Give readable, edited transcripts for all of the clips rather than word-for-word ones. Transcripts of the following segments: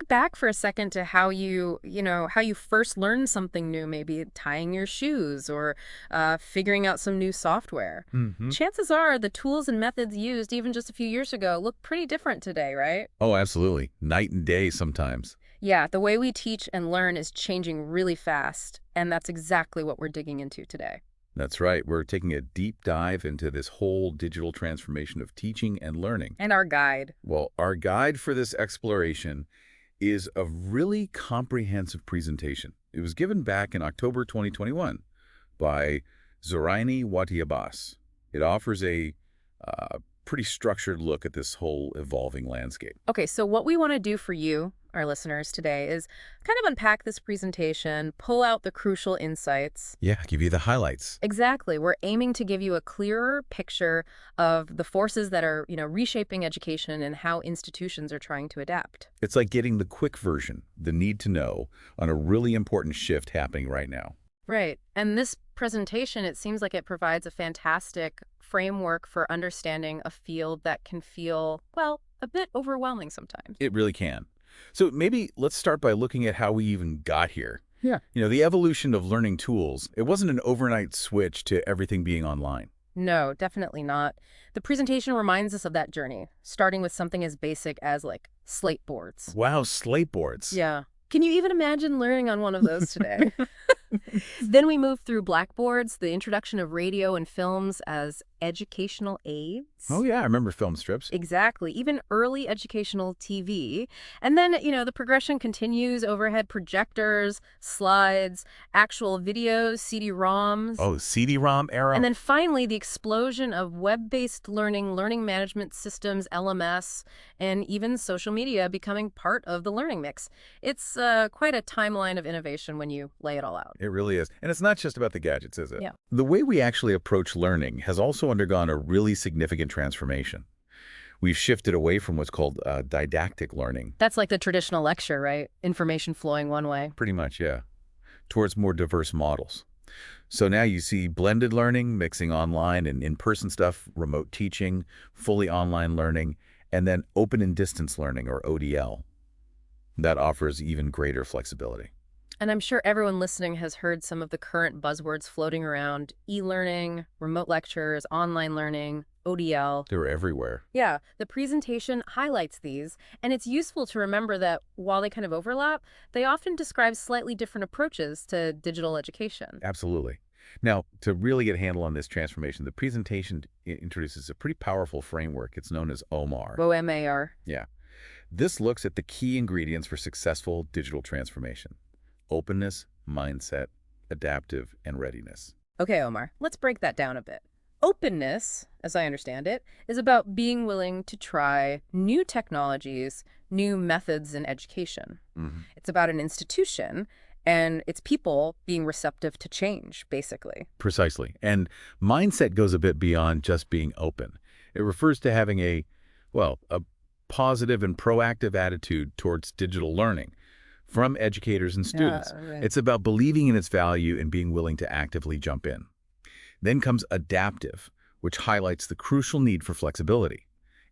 back for a second to how how you first learned something new, maybe tying your shoes or figuring out some new software. Chances are the tools and methods used even just a few years ago look pretty different today, right? Oh, absolutely. Night and day sometimes. Yeah, the way we teach and learn is changing really fast, and that's exactly what we're digging into today. That's right. We're taking a deep dive into this whole digital transformation of teaching and learning. And our guide. Well, our guide for this exploration is a really comprehensive presentation. It was given back in October 2021 by Zoraini Wati Abas. It offers a pretty structured look at this whole evolving landscape. Okay, so what we want to do for you, our listeners, today is kind of unpack this presentation, pull out the crucial insights. Yeah, give you the highlights. Exactly. We're aiming to give you a clearer picture of the forces that are, reshaping education and how institutions are trying to adapt. It's like getting the quick version, the need to know, on a really important shift happening right now. Right. And this presentation, it seems like it provides a fantastic framework for understanding a field that can feel, well, a bit overwhelming sometimes. It really can. So maybe let's start by looking at how we even got here. Yeah. The evolution of learning tools, it wasn't an overnight switch to everything being online. No, definitely not. The presentation reminds us of that journey, starting with something as basic as, like, slate boards. Wow, slate boards. Yeah. Can you even imagine learning on one of those today? Then we move through blackboards, the introduction of radio and films as educational aids. Oh, yeah, I remember film strips. Exactly. Even early educational TV. And then, the progression continues, overhead projectors, slides, actual videos, CD-ROMs. Oh, CD-ROM era. And then finally, the explosion of web-based learning management systems, LMS, and even social media becoming part of the learning mix. It's quite a timeline of innovation when you lay it all out. It really is. And it's not just about the gadgets, is it? Yeah. The way we actually approach learning has also undergone a really significant transformation. We've shifted away from what's called didactic learning. That's like the traditional lecture, right? Information flowing one way. Pretty much, yeah. Towards more diverse models. So now you see blended learning, mixing online and in-person stuff, remote teaching, fully online learning, and then open and distance learning, or ODL. That offers even greater flexibility. And I'm sure everyone listening has heard some of the current buzzwords floating around: e-learning, remote lectures, online learning, ODL. They're everywhere. Yeah, the presentation highlights these, and it's useful to remember that while they kind of overlap, they often describe slightly different approaches to digital education. Absolutely. Now, to really get a handle on this transformation, the presentation introduces a pretty powerful framework. It's known as OMAR. OMAR. Yeah. This looks at the key ingredients for successful digital transformation: openness, mindset, adaptive, and readiness. Okay, Omar, let's break that down a bit. Openness, as I understand it, is about being willing to try new technologies, new methods in education. It's about an institution and its people being receptive to change, basically. Precisely. And mindset goes a bit beyond just being open. It refers to having a positive and proactive attitude towards digital learning from educators and students. Yeah, right. It's about believing in its value and being willing to actively jump in. Then comes adaptive, which highlights the crucial need for flexibility.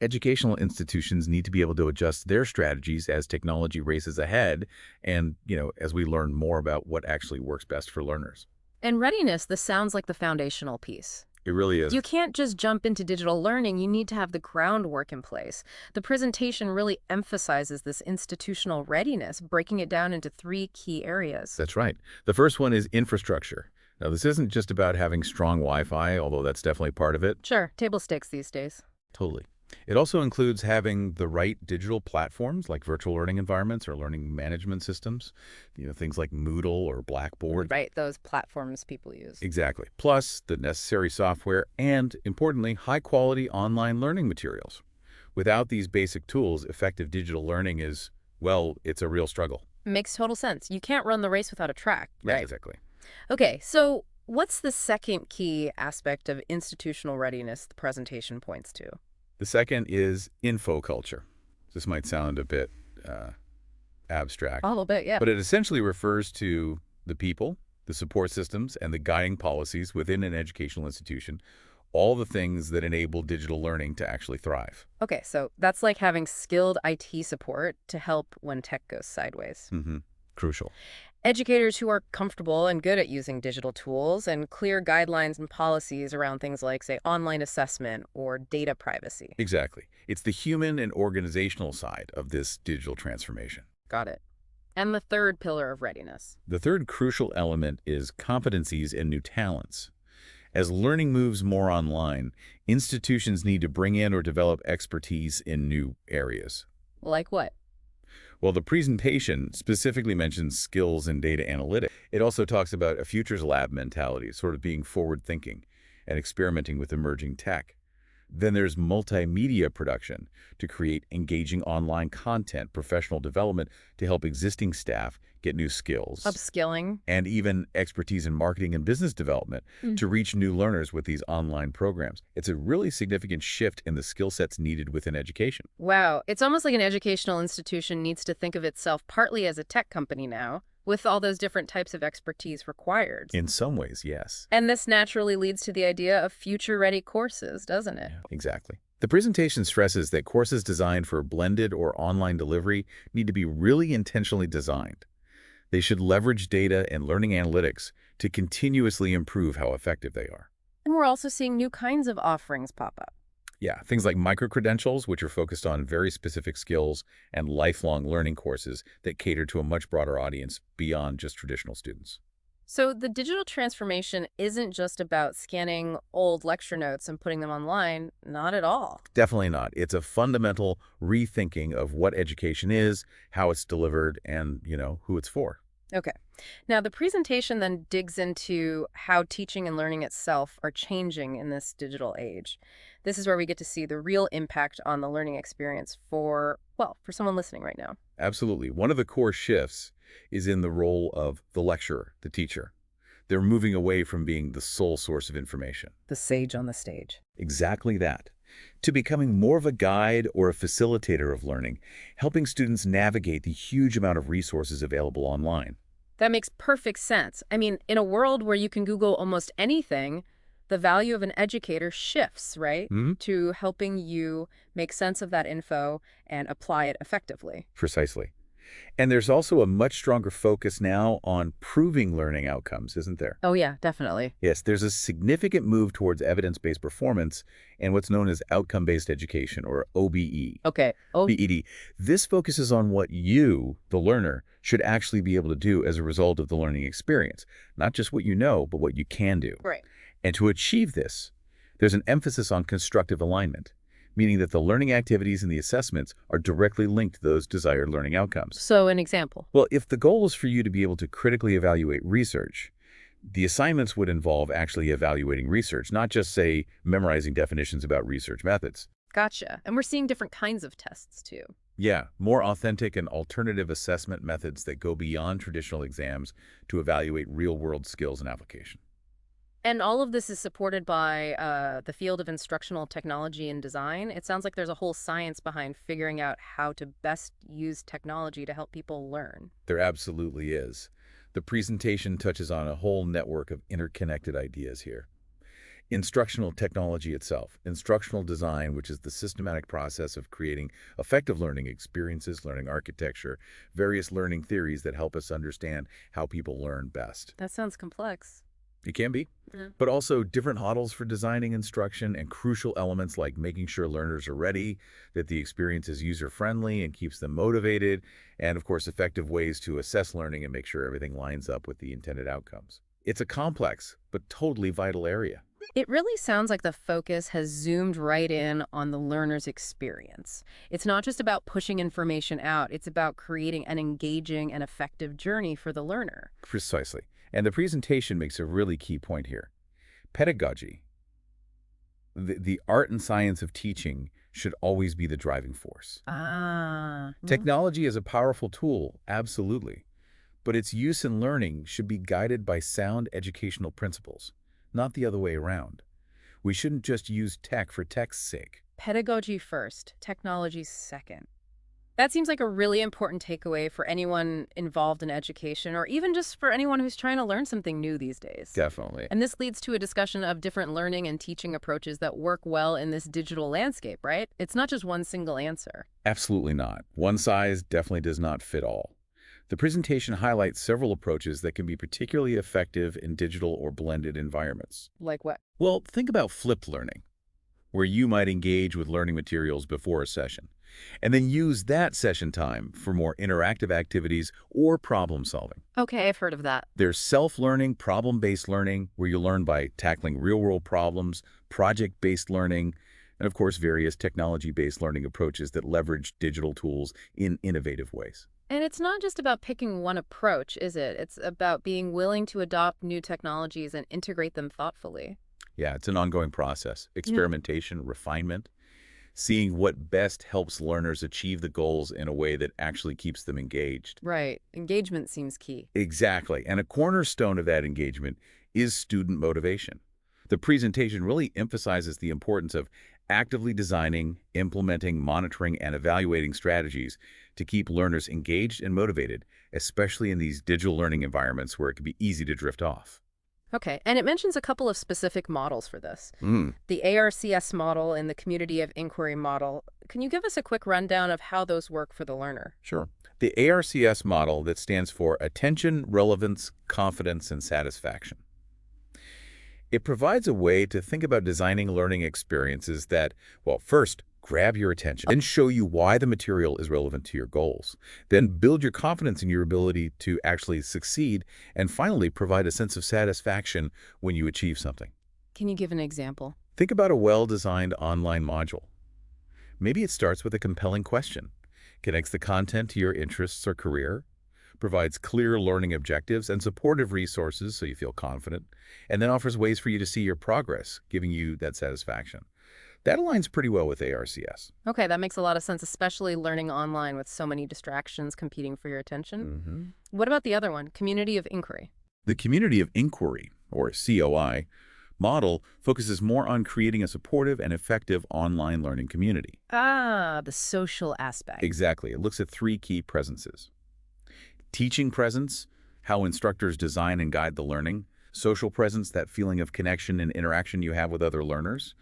Educational institutions need to be able to adjust their strategies as technology races ahead and, as we learn more about what actually works best for learners. And readiness, this sounds like the foundational piece. It really is. You can't just jump into digital learning. You need to have the groundwork in place. The presentation really emphasizes this institutional readiness, breaking it down into 3 key areas. That's right. The first one is infrastructure. Now, this isn't just about having strong Wi-Fi, although that's definitely part of it. Sure, table stakes these days. Totally. It also includes having the right digital platforms like virtual learning environments or learning management systems, things like Moodle or Blackboard. Right, those platforms people use. Exactly. Plus the necessary software and, importantly, high-quality online learning materials. Without these basic tools, effective digital learning is, it's a real struggle. Makes total sense. You can't run the race without a track, right? Yeah, exactly. Okay, so what's the second key aspect of institutional readiness the presentation points to? The second is info culture. This might sound a bit abstract. A little bit, yeah. But it essentially refers to the people, the support systems, and the guiding policies within an educational institution, all the things that enable digital learning to actually thrive. Okay, so that's like having skilled IT support to help when tech goes sideways. Crucial. Educators who are comfortable and good at using digital tools and clear guidelines and policies around things like, say, online assessment or data privacy. Exactly. It's the human and organizational side of this digital transformation. Got it. And the third pillar of readiness. The third crucial element is competencies and new talents. As learning moves more online, institutions need to bring in or develop expertise in new areas. Like what? Well, the presentation specifically mentions skills in data analytics. It also talks about a futures lab mentality, sort of being forward-thinking and experimenting with emerging tech. Then there's multimedia production to create engaging online content, professional development to help existing staff get new skills. Upskilling. And even expertise in marketing and business development to reach new learners with these online programs. It's a really significant shift in the skill sets needed within education. Wow, it's almost like an educational institution needs to think of itself partly as a tech company now, with all those different types of expertise required. In some ways, yes. And this naturally leads to the idea of future-ready courses, doesn't it? Yeah, exactly. The presentation stresses that courses designed for blended or online delivery need to be really intentionally designed. They should leverage data and learning analytics to continuously improve how effective they are. And we're also seeing new kinds of offerings pop up. Yeah, things like micro-credentials, which are focused on very specific skills, and lifelong learning courses that cater to a much broader audience beyond just traditional students. So the digital transformation isn't just about scanning old lecture notes and putting them online. Not at all. Definitely not. It's a fundamental rethinking of what education is, how it's delivered, and, who it's for. Okay. Now, the presentation then digs into how teaching and learning itself are changing in this digital age. This is where we get to see the real impact on the learning experience for someone listening right now. Absolutely. One of the core shifts is in the role of the lecturer, the teacher. They're moving away from being the sole source of information. The sage on the stage. Exactly that. To becoming more of a guide or a facilitator of learning, helping students navigate the huge amount of resources available online. That makes perfect sense. I mean, in a world where you can Google almost anything, the value of an educator shifts, right? To helping you make sense of that info and apply it effectively. Precisely. And there's also a much stronger focus now on proving learning outcomes, isn't there? Oh, yeah, definitely. Yes, there's a significant move towards evidence-based performance and what's known as outcome-based education, or OBE. Okay. OBED. This focuses on what you, the learner, should actually be able to do as a result of the learning experience. Not just what you know, but what you can do. Right. And to achieve this, there's an emphasis on constructive alignment, meaning that the learning activities and the assessments are directly linked to those desired learning outcomes. So an example. Well, if the goal is for you to be able to critically evaluate research, the assignments would involve actually evaluating research, not just, say, memorizing definitions about research methods. Gotcha. And we're seeing different kinds of tests, too. Yeah, more authentic and alternative assessment methods that go beyond traditional exams to evaluate real-world skills and application. And all of this is supported by the field of instructional technology and design. It sounds like there's a whole science behind figuring out how to best use technology to help people learn. There absolutely is. The presentation touches on a whole network of interconnected ideas here. Instructional technology itself, instructional design, which is the systematic process of creating effective learning experiences, learning architecture, various learning theories that help us understand how people learn best. That sounds complex. It can be, but also different models for designing instruction and crucial elements like making sure learners are ready, that the experience is user-friendly and keeps them motivated, and of course effective ways to assess learning and make sure everything lines up with the intended outcomes. It's a complex but totally vital area. It really sounds like the focus has zoomed right in on the learner's experience. It's not just about pushing information out, it's about creating an engaging and effective journey for the learner. Precisely. And the presentation makes a really key point here. Pedagogy, the art and science of teaching, should always be the driving force. Technology is a powerful tool, absolutely. But its use in learning should be guided by sound educational principles, not the other way around. We shouldn't just use tech for tech's sake. Pedagogy first, technology second. That seems like a really important takeaway for anyone involved in education, or even just for anyone who's trying to learn something new these days. Definitely. And this leads to a discussion of different learning and teaching approaches that work well in this digital landscape, right? It's not just one single answer. Absolutely not. One size definitely does not fit all. The presentation highlights several approaches that can be particularly effective in digital or blended environments. Like what? Well, think about flipped learning, where you might engage with learning materials before a session, and then use that session time for more interactive activities or problem solving. Okay, I've heard of that. There's self-learning, problem-based learning, where you learn by tackling real-world problems, project-based learning, and of course, various technology-based learning approaches that leverage digital tools in innovative ways. And it's not just about picking one approach, is it? It's about being willing to adopt new technologies and integrate them thoughtfully. Yeah, it's an ongoing process. Experimentation, refinement, seeing what best helps learners achieve the goals in a way that actually keeps them engaged. Right. Engagement seems key. Exactly. And a cornerstone of that engagement is student motivation. The presentation really emphasizes the importance of actively designing, implementing, monitoring, and evaluating strategies to keep learners engaged and motivated, especially in these digital learning environments where it can be easy to drift off. Okay, and it mentions a couple of specific models for this. The ARCS model and the community of inquiry model. Can you give us a quick rundown of how those work for the learner? Sure. The ARCS model, that stands for Attention, Relevance, Confidence, and Satisfaction. It provides a way to think about designing learning experiences that, well, first, grab your attention, then show you why the material is relevant to your goals, then build your confidence in your ability to actually succeed, and finally, provide a sense of satisfaction when you achieve something. Can you give an example? Think about a well-designed online module. Maybe it starts with a compelling question, connects the content to your interests or career, provides clear learning objectives and supportive resources so you feel confident, and then offers ways for you to see your progress, giving you that satisfaction. That aligns pretty well with ARCS. Okay, that makes a lot of sense, especially learning online with so many distractions competing for your attention. What about the other one, community of inquiry? The community of inquiry, or COI, model focuses more on creating a supportive and effective online learning community. Ah, the social aspect. Exactly. It looks at three key presences. Teaching presence, how instructors design and guide the learning. Social presence, that feeling of connection and interaction you have with other learners.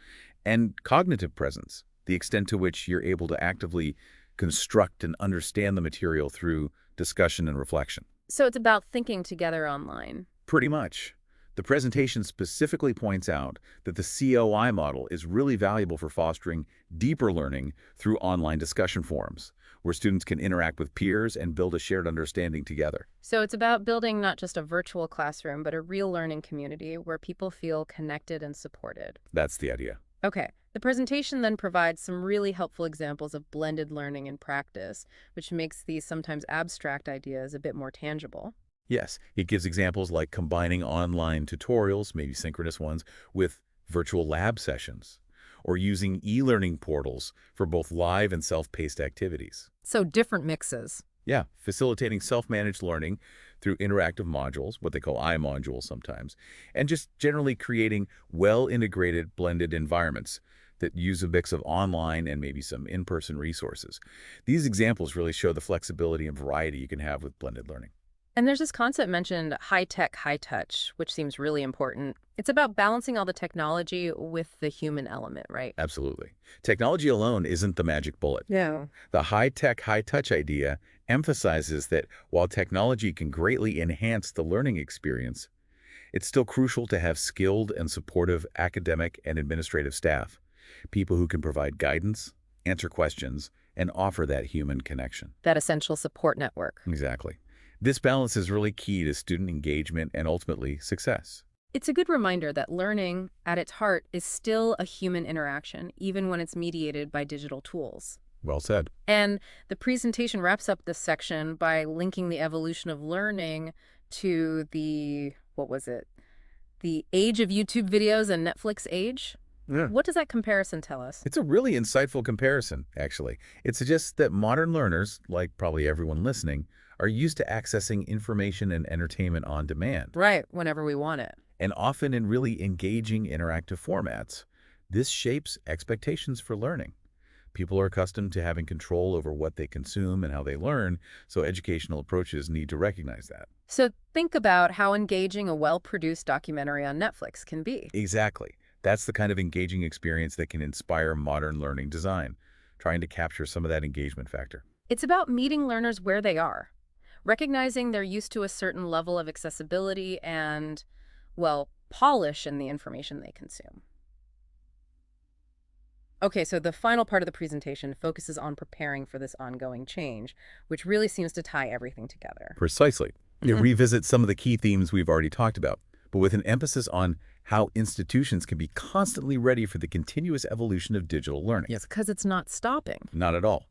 And cognitive presence, the extent to which you're able to actively construct and understand the material through discussion and reflection. So it's about thinking together online. Pretty much. The presentation specifically points out that the COI model is really valuable for fostering deeper learning through online discussion forums, where students can interact with peers and build a shared understanding together. So it's about building not just a virtual classroom, but a real learning community where people feel connected and supported. That's the idea. Okay. The presentation then provides some really helpful examples of blended learning in practice, which makes these sometimes abstract ideas a bit more tangible. Yes, it gives examples like combining online tutorials, maybe synchronous ones, with virtual lab sessions, or using e-learning portals for both live and self-paced activities. So different mixes. Yeah, facilitating self-managed learning through interactive modules, what they call iModules sometimes, and just generally creating well-integrated blended environments that use a mix of online and maybe some in-person resources. These examples really show the flexibility and variety you can have with blended learning. And there's this concept mentioned, high tech, high touch, which seems really important. It's about balancing all the technology with the human element, right? Absolutely. Technology alone isn't the magic bullet. Yeah. The high-tech, high-touch idea emphasizes that while technology can greatly enhance the learning experience, it's still crucial to have skilled and supportive academic and administrative staff, people who can provide guidance, answer questions, and offer that human connection. That essential support network. Exactly. This balance is really key to student engagement and ultimately success. It's a good reminder that learning, at its heart, is still a human interaction, even when it's mediated by digital tools. Well said. And the presentation wraps up this section by linking the evolution of learning to the, the age of YouTube videos and Netflix age? Yeah. What does that comparison tell us? It's a really insightful comparison, actually. It suggests that modern learners, like probably everyone listening, are used to accessing information and entertainment on demand. Right, whenever we want it. And often in really engaging interactive formats. This shapes expectations for learning. People are accustomed to having control over what they consume and how they learn, so educational approaches need to recognize that. So think about how engaging a well-produced documentary on Netflix can be. Exactly. That's the kind of engaging experience that can inspire modern learning design, trying to capture some of that engagement factor. It's about meeting learners where they are, recognizing they're used to a certain level of accessibility and, well, polish in the information they consume. Okay, so the final part of the presentation focuses on preparing for this ongoing change, which really seems to tie everything together. Precisely. It revisits some of the key themes we've already talked about, but with an emphasis on how institutions can be constantly ready for the continuous evolution of digital learning. Yes, because it's not stopping. Not at all.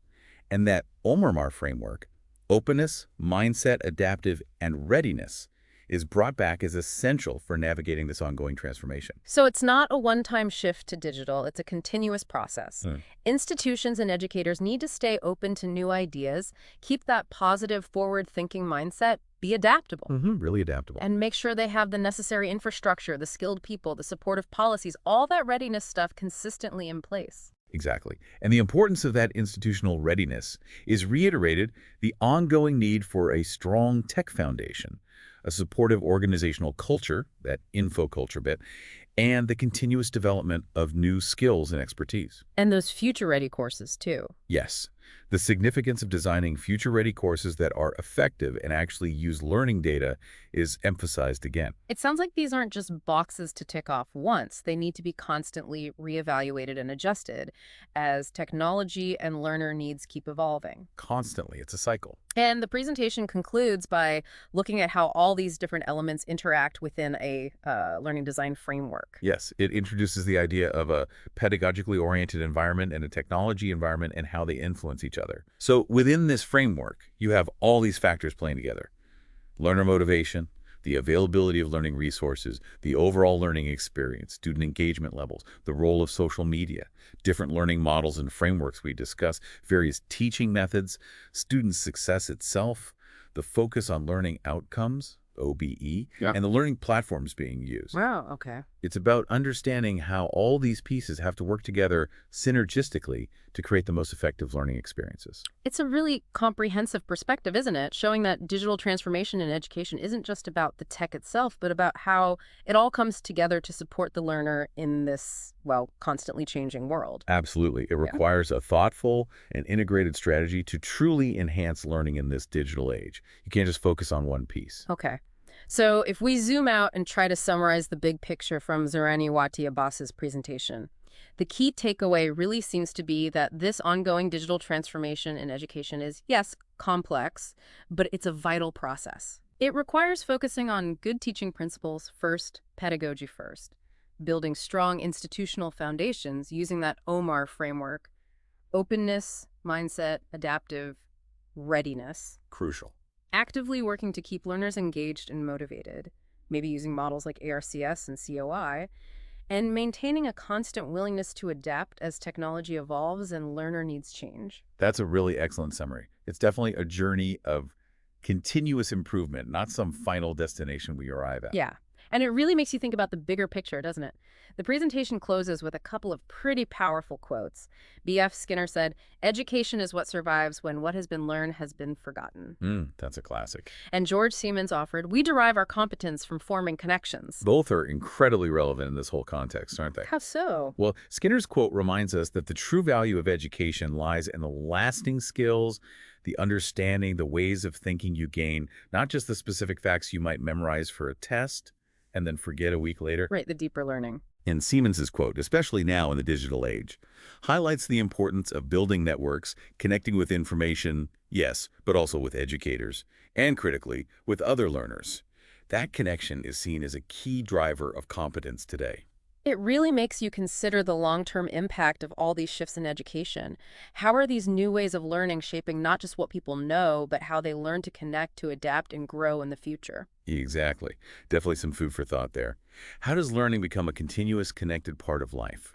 And that OMAR framework, openness, mindset, adaptive, and readiness, is brought back as essential for navigating this ongoing transformation. So it's not a one-time shift to digital, it's a continuous process. Institutions and educators need to stay open to new ideas, keep that positive, forward-thinking mindset, be adaptable. Really adaptable. And make sure they have the necessary infrastructure, the skilled people, the supportive policies, all that readiness stuff consistently in place. Exactly. And the importance of that institutional readiness is reiterated the ongoing need for a strong tech foundation, a supportive organizational culture, that info culture bit, and the continuous development of new skills and expertise. And those future-ready courses, too. Yes. The significance of designing future-ready courses that are effective and actually use learning data is emphasized again. It sounds like these aren't just boxes to tick off once. They need to be constantly reevaluated and adjusted as technology and learner needs keep evolving. Constantly. It's a cycle. And the presentation concludes by looking at how all these different elements interact within a learning design framework. Yes, it introduces the idea of a pedagogically oriented environment and a technology environment and how they influence each other. So within this framework, you have all these factors playing together. Learner motivation, the availability of learning resources, the overall learning experience, student engagement levels, the role of social media, different learning models and frameworks we discuss, various teaching methods, student success itself, the focus on learning outcomes, OBE, and the learning platforms being used. Wow, okay. It's about understanding how all these pieces have to work together synergistically to create the most effective learning experiences. It's a really comprehensive perspective, isn't it? Showing that digital transformation in education isn't just about the tech itself, but about how it all comes together to support the learner in this, well, constantly changing world. Absolutely. It requires a thoughtful and integrated strategy to truly enhance learning in this digital age. You can't just focus on one piece. Okay. So if we zoom out and try to summarize the big picture from Zoraini Wati Abas's presentation, the key takeaway really seems to be that this ongoing digital transformation in education is, yes, complex, but it's a vital process. It requires focusing on good teaching principles first, pedagogy first, building strong institutional foundations using that OMAR framework, openness, mindset, adaptive, readiness. Crucial. Actively working to keep learners engaged and motivated, maybe using models like ARCS and COI, and maintaining a constant willingness to adapt as technology evolves and learner needs change. That's a really excellent summary. It's definitely a journey of continuous improvement, not some final destination we arrive at. Yeah. And it really makes you think about the bigger picture, doesn't it? The presentation closes with a couple of pretty powerful quotes. B.F. Skinner said, "Education is what survives when what has been learned has been forgotten." That's a classic. And George Siemens offered, "We derive our competence from forming connections." Both are incredibly relevant in this whole context, aren't they? How so? Well, Skinner's quote reminds us that the true value of education lies in the lasting skills, the understanding, the ways of thinking you gain, not just the specific facts you might memorize for a test and then forget a week later. Right, the deeper learning. And Siemens's quote, especially now in the digital age, highlights the importance of building networks, connecting with information, yes, but also with educators, and critically, with other learners. That connection is seen as a key driver of competence today. It really makes you consider the long-term impact of all these shifts in education. How are these new ways of learning shaping not just what people know, but how they learn to connect, to adapt, and grow in the future? Exactly. Definitely some food for thought there. How does learning become a continuous, connected part of life?